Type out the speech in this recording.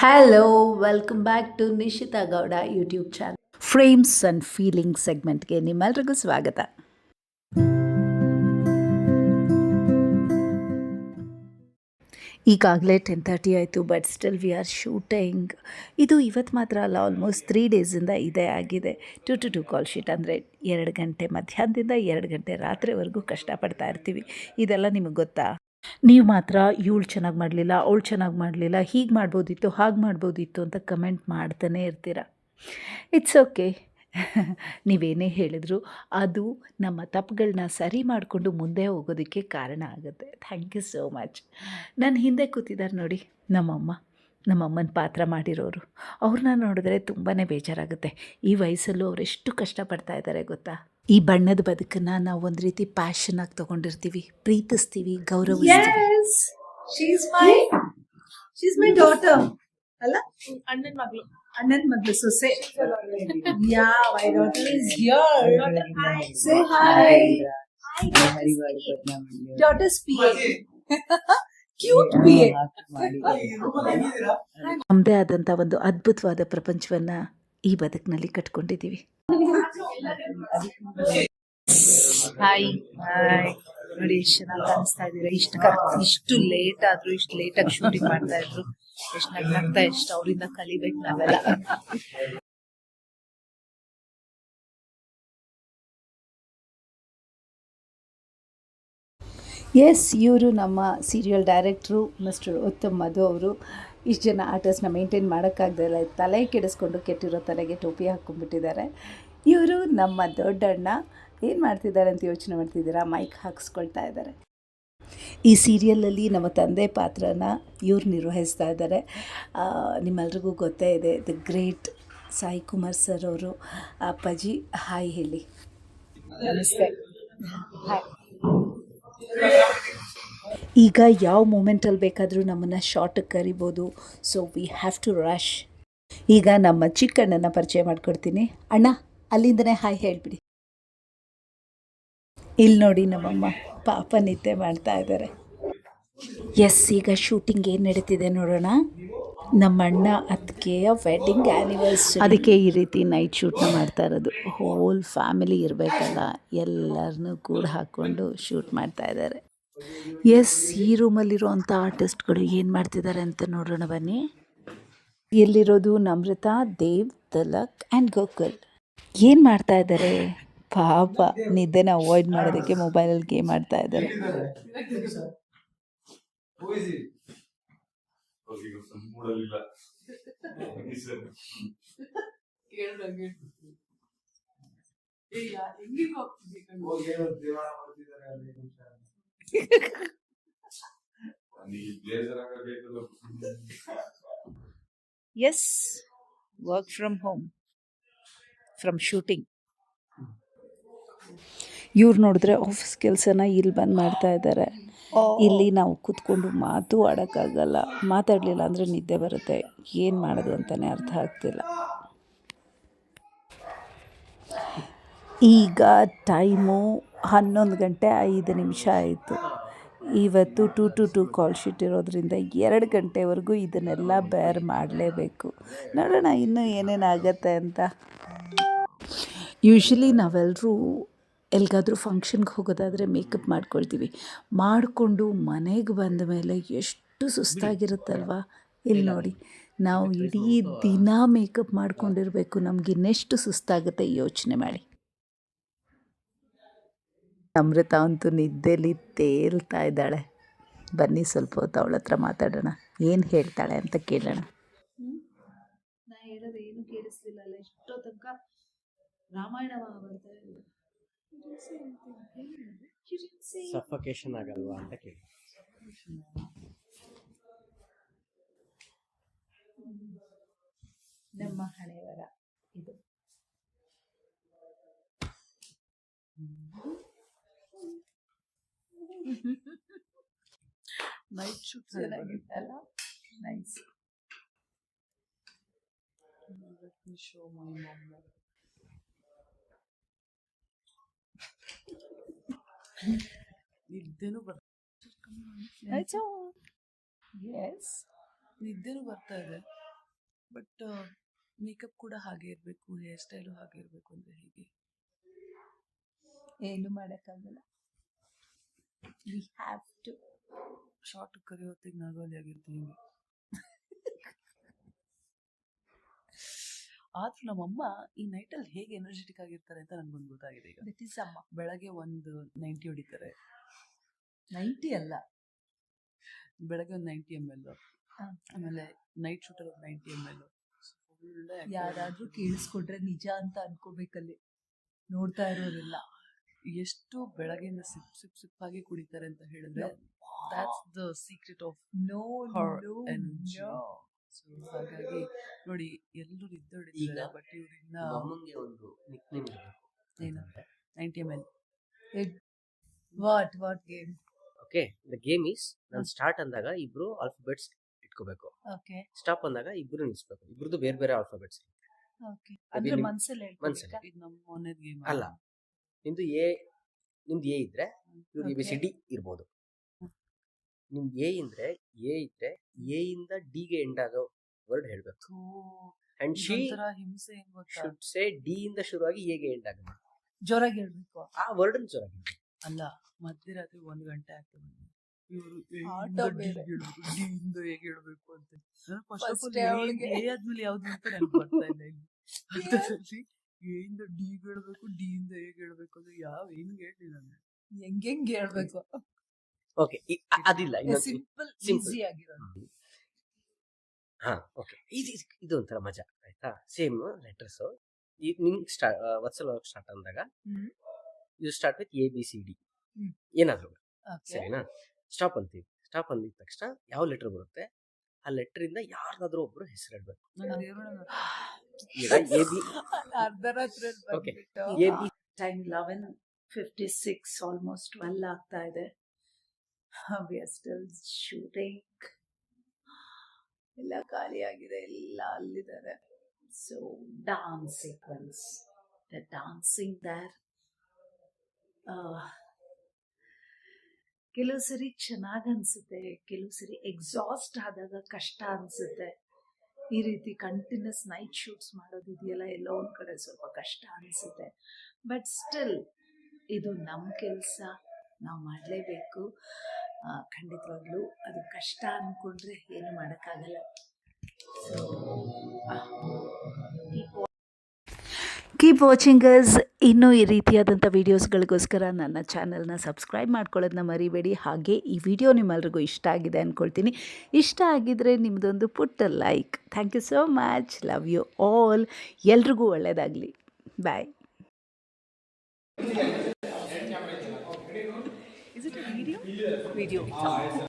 Hello, welcome back to Nishitha Gowda YouTube channel. Frames and feeling ಸೆಗ್ಮೆಂಟ್ಗೆ ನಿಮ್ಮೆಲ್ರಿಗೂ ಸ್ವಾಗತ. ಈಗಾಗಲೇ 10:30 ಆಯಿತು, but still we are shooting. ಇದು ಇವತ್ತು ಮಾತ್ರ ಅಲ್ಲ, ಆಲ್ಮೋಸ್ಟ್ 3 ಡೇಸಿಂದ ಇದೇ ಆಗಿದೆ. 2 ಕಾಲ್ ಶೀಟ್ ಅಂದರೆ 2 ಗಂಟೆ ಮಧ್ಯಾಹ್ನದಿಂದ 2 ಗಂಟೆ ರಾತ್ರಿವರೆಗೂ ಕಷ್ಟಪಡ್ತಾ ಇರ್ತೀವಿ. ಇದೆಲ್ಲ ನಿಮಗೆ ಗೊತ್ತಾ? ನೀವು ಮಾತ್ರ ಇವಳು ಚೆನ್ನಾಗಿ ಮಾಡಲಿಲ್ಲ, ಅವಳು ಚೆನ್ನಾಗಿ ಮಾಡಲಿಲ್ಲ, ಹೀಗೆ ಮಾಡ್ಬೋದಿತ್ತು, ಹಾಗೆ ಮಾಡ್ಬೋದಿತ್ತು ಅಂತ ಕಮೆಂಟ್ ಮಾಡ್ತಾನೇ ಇರ್ತೀರ. It's okay. ನೀವೇನೇ ಹೇಳಿದ್ರು ಅದು ನಮ್ಮ ತಪ್ಪುಗಳನ್ನ ಸರಿ ಮಾಡಿಕೊಂಡು ಮುಂದೆ ಹೋಗೋದಕ್ಕೆ ಕಾರಣ ಆಗುತ್ತೆ. Thank you so much. ನನ್ನ ಹಿಂದೆ ಕೂತಿದ್ದಾರೆ ನೋಡಿ ನಮ್ಮಮ್ಮನ ಪಾತ್ರ ಮಾಡಿರೋರು. ಅವ್ರನ್ನ ನೋಡಿದ್ರೆ ತುಂಬಾ ಬೇಜಾರಾಗುತ್ತೆ. ಈ ವಯಸ್ಸಲ್ಲೂ ಅವರೆಷ್ಟು ಕಷ್ಟಪಡ್ತಾ ಇದ್ದಾರೆ ಗೊತ್ತಾ? ಈ ಬಣ್ಣದ ಬದುಕನ್ನು ನಾವು ಒಂದು ರೀತಿ ಪ್ಯಾಷನಾಗಿ ತೊಗೊಂಡಿರ್ತೀವಿ, ಪ್ರೀತಿಸ್ತೀವಿ, ಗೌರವಿಸ್ತೀವಿ. ಶೀಸ್ ಮೈ ಡಾಟರ್ ಅಲ್ಲ, ಅಣ್ಣನ ಮಗಳು ಸೊಸೆ. Yeah, my daughter is here. Say hi. Daughters ಪಿಎ, ಕ್ಯೂಟ್ ಪಿಎ. ನಮ್ಮದೇ ಆದಂಥ ಒಂದು ಅದ್ಭುತವಾದ ಪ್ರಪಂಚವನ್ನು ಈ ಬದುಕಿನಲ್ಲಿ ಕಟ್ಕೊಂಡಿದ್ದೀವಿ. Hi hi. ನೋಡಿ ಎಷ್ಟು ಚೆನ್ನಾಗಿ ಕಾಣಿಸ್ತಾ ಇದ್ದೀರಾ. ಇಷ್ಟು ಲೇಟ್ ಆದ್ರೂ ಇಷ್ಟು ಲೇಟಾಗಿ ಶೂಟಿಂಗ್ ಮಾಡ್ತಾ ಇದ್ರು. ಎಷ್ಟು ನಗ್ನಗ್ತಾ, ಎಷ್ಟು ಅವರಿಂದ ಕಲಿಬೇಕು ನಾವೆಲ್ಲ. ಎಸ್, ಇವರು ನಮ್ಮ ಸೀರಿಯಲ್ ಡೈರೆಕ್ಟ್ರು ಮಿಸ್ಟರ್ ಉತ್ತಮ್ ಮಧು ಅವರು. ಇಷ್ಟು ಜನ ಆರ್ಟಿಸ್ಟ್ನ ಮೇಂಟೈನ್ ಮಾಡೋಕ್ಕಾಗ್ದಲ್ಲ ತಲೆ ಕೆಡಿಸ್ಕೊಂಡು ಕೆಟ್ಟಿರೋ ತಲೆಗೆ ಟೋಪಿ ಹಾಕ್ಕೊಂಡ್ಬಿಟ್ಟಿದ್ದಾರೆ. ಇವರು ನಮ್ಮ ದೊಡ್ಡಣ್ಣ. ಏನು ಮಾಡ್ತಿದ್ದಾರೆ ಅಂತ ಯೋಚನೆ ಮಾಡ್ತಿದ್ದೀರಾ? ಮೈಕ್ ಹಾಕ್ಸ್ಕೊಳ್ತಾ ಇದ್ದಾರೆ. ಈ ಸೀರಿಯಲಲ್ಲಿ ನಮ್ಮ ತಂದೆ ಪಾತ್ರನ ಇವ್ರು ನಿರ್ವಹಿಸ್ತಾ ಇದ್ದಾರೆ. ನಿಮ್ಮೆಲ್ರಿಗೂ ಗೊತ್ತೇ ಇದೆ, the great Sai Kumar sir ಅವರು. ಅಪ್ಪಾಜಿ ಹಾಯ್ ಹೇಳಿ. ನಮಸ್ತೆ. ಹಾಯ್. ಈಗ ಯಾವ ಮೂಮೆಂಟಲ್ಲಿ ಬೇಕಾದರೂ ನಮ್ಮನ್ನು ಶಾರ್ಟಿಗೆ ಕರಿಬೋದು. So we have to rush. ಈಗ ನಮ್ಮ ಚಿಕ್ಕಣ್ಣನ ಪರಿಚಯ ಮಾಡಿಕೊಡ್ತೀನಿ. ಅಣ್ಣ, ಅಲ್ಲಿಂದನೇ ಹಾಯ್ ಹೇಳಿಬಿಡಿ. ಇಲ್ಲಿ ನೋಡಿ, ನಮ್ಮಮ್ಮ ಪಾಪ ನಿದ್ದೆ ಮಾಡ್ತಾ ಇದ್ದಾರೆ. ಎಸ್, ಈಗ ಶೂಟಿಂಗ್ ಏನು ನಡೀತಿದೆ ನೋಡೋಣ. ನಮ್ಮ ಅಣ್ಣ ಅತ್ತಿಗೆಯ ವೆಡ್ಡಿಂಗ್ ಆ್ಯನಿವರ್ಸರಿ, ಅದಕ್ಕೆ ಈ ರೀತಿ ನೈಟ್ ಶೂಟ್ನ ಮಾಡ್ತಾ ಇರೋದು. ಹೋಲ್ ಫ್ಯಾಮಿಲಿ ಇರಬೇಕಲ್ಲ, ಎಲ್ಲರನ್ನೂ ಕೂಡ ಹಾಕ್ಕೊಂಡು ಶೂಟ್ ಮಾಡ್ತಾ ಇದ್ದಾರೆ. ಎಸ್, ಈ ರೂಮಲ್ಲಿರುವಂಥ ಆರ್ಟಿಸ್ಟ್ಗಳು ಏನು ಮಾಡ್ತಿದ್ದಾರೆ ಅಂತ ನೋಡೋಣ ಬನ್ನಿ. ಎಲ್ಲಿರೋದು ನಮ್ರತಾ, ದೇವ್, ತಿಲಕ್ ಆ್ಯಂಡ್ ಗೋಕುಲ್. ಏನು ಮಾಡ್ತಾ ಇದ್ದಾರೆ? ಪಾಪ ನಿದ್ದೆನ ಅವಾಯ್ಡ್ ಮಾಡೋದಕ್ಕೆ ಮೊಬೈಲಲ್ಲಿ ಗೇಮ್ ಆಡ್ತಾ ಇದ್ದಾರೆ. Yes, work from home, from shooting. ಇವ್ರು ನೋಡಿದ್ರೆ ಆಫೀಸ್ ಕೆಲಸನ ಇಲ್ಲಿ ಬಂದು ಮಾಡ್ತಾ ಇದ್ದಾರೆ. ಇಲ್ಲಿ ನಾವು ಕೂತ್ಕೊಂಡು ಮಾತು ಆಡೋಕ್ಕಾಗಲ್ಲ. ಮಾತಾಡಲಿಲ್ಲ ಅಂದರೆ ನಿದ್ದೆ ಬರುತ್ತೆ. ಏನು ಮಾಡೋದು ಅಂತಲೇ ಅರ್ಥ ಆಗ್ತಿಲ್ಲ. ಈಗ ಟೈಮು 11:05 ಆಯಿತು. ಇವತ್ತು 2 ಕಾಲ್ ಶೀಟ್ ಇರೋದ್ರಿಂದ 2 ಗಂಟೆವರೆಗೂ ಇದನ್ನೆಲ್ಲ ಬೇರ್ ಮಾಡಲೇಬೇಕು. ನೋಡೋಣ ಇನ್ನೂ ಏನೇನಾಗತ್ತೆ ಅಂತ. ಯೂಶ್ವಲಿ ನಾವೆಲ್ಲರೂ ಎಲ್ಲಿಗಾದ್ರೂ ಫಂಕ್ಷನ್ಗೆ ಹೋಗೋದಾದರೆ ಮೇಕಪ್ ಮಾಡ್ಕೊಳ್ತೀವಿ. ಮಾಡಿಕೊಂಡು ಮನೆಗೆ ಬಂದ ಮೇಲೆ ಎಷ್ಟು ಸುಸ್ತಾಗಿರುತ್ತಲ್ವ. ಇಲ್ಲಿ ನೋಡಿ, ನಾವು ಇಡೀ ದಿನ ಮೇಕಪ್ ಮಾಡ್ಕೊಂಡಿರಬೇಕು. ನಮಗಿನ್ನೆಷ್ಟು ಸುಸ್ತಾಗುತ್ತೆ ಯೋಚನೆ ಮಾಡಿ. ಅಮೃತ ಅಂತೂ ನಿದ್ದೆಲಿ ತೇಲ್ತಾ ಇದ್ದಾಳೆ. ಬನ್ನಿ ಸ್ವಲ್ಪ ಹೊತ್ತು ಅವಳ ಹತ್ರ ಮಾತಾಡೋಣ, ಏನು ಹೇಳ್ತಾಳೆ ಅಂತ ಕೇಳೋಣ. ನಾ ಹೇಳೋದು ಏನು ಕೇಳಿಸ್ಲಿಲ್ಲ ಅಲ್ಲ, ಎಷ್ಟೋ ತನಕ ರಾಮಾಯಣ ಬರ್ತಾ ಇದೆ. ಸಫಕೇಶನ್ ಆಗಲ್ವಾ ಅಂತ ಕೇಳಿ. ನಮ್ಮ ಹಣೆವರ ಇದು. ನೈಟ್ ಶೂಟ್ ಚೆನ್ನಾಗಿತ್ತಲ್ಲ, ನೈಸ್. Show my mom. ನಿದ್ದೆನೂ ಬರ್ತಾ ಎಸ್, ನಿದ್ದೆನೂ ಬರ್ತಾ ಇದೆ. ಬಟ್ ಮೇಕಪ್ ಕೂಡ ಹಾಗೆ ಇರಬೇಕು, ಹೇರ್ ಸ್ಟೈಲು ಹಾಗೆ ಇರಬೇಕು ಅಂದರೆ ಹೇಗೆ? ಏನು ಮಾಡೋಕ್ಕಾಗಲ್ಲ. We have to. ಶಾರ್ಟ್ ಕರಿ ಹೊತ್ತಿಗೆ ನಾಗೋಲಿ ಆಗಿರ್ತೀವಿ. ಆದ್ರೂ ನಮ್ಮಮ್ಮ ಈ ನೈಟಲ್ಲಿ ಹೇಗೆ ಎನರ್ಜೆಟಿಕ್ ಆಗಿರ್ತಾರೆ ಅಂತ ನನ್ಗೊಂದು ಗೊತ್ತಾಗಿದೆ ಈಗ. ದಟ್ ಈಸ್ ಅಮ್ಮ. ಬೆಳಗ್ಗೆ ಒಂದು 90 ಹೊಡಿತಾರೆ, 90 ಅಲ್ಲ, ಬೆಳಗ್ಗೆ ಒಂದು 90 ml, ಹಾ. ಆಮೇಲೆ ನೈಟ್ ಶೂಟಲ್ಲಿ ಒಂದು 90 ml. ಒಳ್ಳೆ ಯಾರಾದ್ರೂ ಕೇಳಿಸ್ಕೊಂಡ್ರೆ ನಿಜ ಅಂತ ಅನ್ಕೋಬೇಕಲ್ಲಿ ನೋಡ್ತಾ ಇರೋರಿಲ್ಲ. ಎಷ್ಟು ಬೆಳಗ್ಗೆಯಿಂದ ಸಿಪ್ ಆಗಿ ಕುಡಿತಾರೆ ಅಂತ ಹೇಳಿದ್ರೆ that's the secret of no her no energy. No. So ಹಾಗಾಗಿ ನೋಡಿ ಎಲ್ಲರೂ ಈಗ ಇದ್ದೊಡಿದ್ದಾರೆ, ಬಟ್ ಇವ್ರಿನ್ನ ನಮ್ಮಂಗೆ ಒಂದು ನಿಕ್ನೇಮ್ ಇರಬೇಕು. ಏನು 90 ml. What game? Okay, the game is ನಾನು ಸ್ಟಾರ್ಟ್ ಅಂದಾಗ ಇಬ್ರು ಆಲ್ಫಾಬೆಟ್ಸ್ ಇಟ್ಕೋಬೇಕು, ಓಕೆ ಸ್ಟಾಪ್ ಅಂದಾಗ ಇಬ್ರು ನಿಲ್ಸ್ಬೇಕು. ಇಬ್ರದ್ದು ಬೇರೆ ಬೇರೆ ಆಲ್ಫಾಬೆಟ್ಸ್. ಓಕೆ. ಅಂದ್ರೆ ನಿಮ್- ಮನ್ಸಲ್ಲಿ ಮನ್ಸಲ್ಲಿ. ಹೇಳ್ಕೊಬೇಕಾ? ಇದು ನಮ್ಮ ಮೊನ್ನೆದ ಗೇಮ್ ಅಲ್ಲ, ನಿಮ್ದು ಎ ಇದ್ರೆ ಇವ್ರು Okay. ABCD ಇರ್ಬೋದು. ನಿಮ್ದು ಎ ಇದ್ರೆ ಎ ಇಂದ ಡಿ ಗೆ ಎಂಡ್ ಆಗೋ ವರ್ಡ್ ಹೇಳ್ಬೇಕು. ಅಂಡ್ ಶಿ ಒಂಥರ ಹಿಂಸೆ ಏನ್ ಗೊತ್ತಾ? ಶುಡ್ ಸೇ ಡಿ ಇಂದ ಶುರುವಾಗಿ ಎ ಗೆ ಎಂಡ್ ಆಗಬೇಕು. ಜೋರಾಗಿ ಹೇಳ್ಬೇಕು. ಆ ವರ್ಡ್ ಜೋರಾಗಿ. ಅಲ್ಲ, ಮಧ್ಯರಾತ್ರಿ 1 ಗಂಟೆ ಆಗ್ತದೆ. ಇವರು ಆಟ ಬೇರೆ. ಡಿ ಇಂದ ಹೇಗೆ ಹೇಳ್ಬೇಕು ಅಂತ First ಅವ್ಳಿಗೆ. ಎ ಆದ್ಮೇಲೆ ಯಾವ್ದು ಅಂತ ನೆನಪು ಬರ್ತಾ ಇಲ್ಲ ಇಲ್ಲಿ. ಅರ್ಥದಲ್ಲಿ ಎ ಇಂದ ಡಿ ಹೇಳ್ಬೇಕು, ಡಿ ಇಂದ ಹೇಗೆ ಹೇಳ್ಬೇಕು ಅಂದ್ರೆ ಹೆಂಗ್ ಹೇಳಿ ನಾನು. ಹೆಂಗ್ ಹೇಳ್ಬೇಕು? ಓಕೆ, ಅದಿಲ್ಲ. Simple Simple. ಈಸಿ ಆಗಿರೋದು. ಹಾ, ಓಕೆ. ಇದು ಒಂಥರ ಮಜಾ ಆಯ್ತಾ. Same letters. ನಿಮ್ಗೆ ವತ್ಸಲ ಸ್ಟಾರ್ಟ್ ಅಂದಾಗ ಹ್ಮ್. ಯು ಸ್ಟಾರ್ಟ್ ವಿತ್ ABCD ಹ್ಮ್. ಏನಾದ್ರು, ಓಕೆ. ಸರಿನಾ? ಸ್ಟಾಪ್ ಅಂತೀವಿ. ಸ್ಟಾಪ್ ಅಂದಿದ ತಕ್ಷಣ ಯಾವ ಲೆಟರ್ ಬರುತ್ತೆ ಆ ಲೆಟರ್ ಇಂದ ಯಾರ್ದಾದ್ರೂ ಒಬ್ರು ಹೆಸರು ಹೇಳ್ಬೇಕು. ನಂಗೆ ದೇವ್ರನ್ನ ಈಗ AB ಅರ್ಧರಾತ್ರಿಯಲ್ಲಿ Okay. ಬಂದ್ಬಿಟ್ಟು AB ಟೈಮ್ 11:56, ಆಲ್ಮೋಸ್ಟ್ 12 ಆಗ್ತಾ ಇದೆ. We are still shooting. ಎಲ್ಲ ಖಾಲಿಯಾಗಿದೆ, ಎಲ್ಲ ಅಲ್ಲಿದ್ದಾರೆ. So dance sequence, the dancing there. ಕೆಲವು ಸರಿ ಚೆನ್ನಾಗಿ ಅನ್ಸುತ್ತೆ, ಕೆಲವು ಸರಿ ಎಕ್ಸಾಸ್ಟ್ ಆದಾಗ ಕಷ್ಟ ಅನ್ಸುತ್ತೆ. ಈ ರೀತಿ ಕಂಟಿನ್ಯೂಸ್ ನೈಟ್ ಶೂಟ್ಸ್ ಮಾಡೋದಿದೆಯಲ್ಲ, ಎಲ್ಲೋ ಒಂದು ಕಡೆ ಸ್ವಲ್ಪ ಕಷ್ಟ ಅನಿಸುತ್ತೆ. ಬಟ್ ಸ್ಟಿಲ್ ಇದು ನಮ್ಮ ಕೆಲಸ, ನಾವು ಮಾಡಲೇಬೇಕು. ಖಂಡಿತವಾಗ್ಲೂ ಅದು ಕಷ್ಟ ಅಂದ್ಕೊಂಡ್ರೆ ಏನು ಮಾಡೋಕ್ಕಾಗಲ್ಲ. Keep watching us. ಇನ್ನೂ ಈ ರೀತಿಯಾದಂಥ ವೀಡಿಯೋಸ್ಗಳಿಗೋಸ್ಕರ ನನ್ನ ಚಾನಲ್ನ ಸಬ್ಸ್ಕ್ರೈಬ್ ಮಾಡ್ಕೊಳ್ಳೋದನ್ನ ಮರಿಬೇಡಿ. ಹಾಗೆ ಈ ವಿಡಿಯೋ ನಿಮ್ಮೆಲ್ರಿಗೂ ಇಷ್ಟ ಆಗಿದೆ ಅಂದ್ಕೊಳ್ತೀನಿ. ಇಷ್ಟ ಆಗಿದ್ದರೆ ನಿಮ್ಮದೊಂದು ಪುಟ್ಟ like. Thank you so much. Love you all. ಎಲ್ರಿಗೂ ಒಳ್ಳೆಯದಾಗಲಿ. ಬಾಯ್. Is it a video? Video.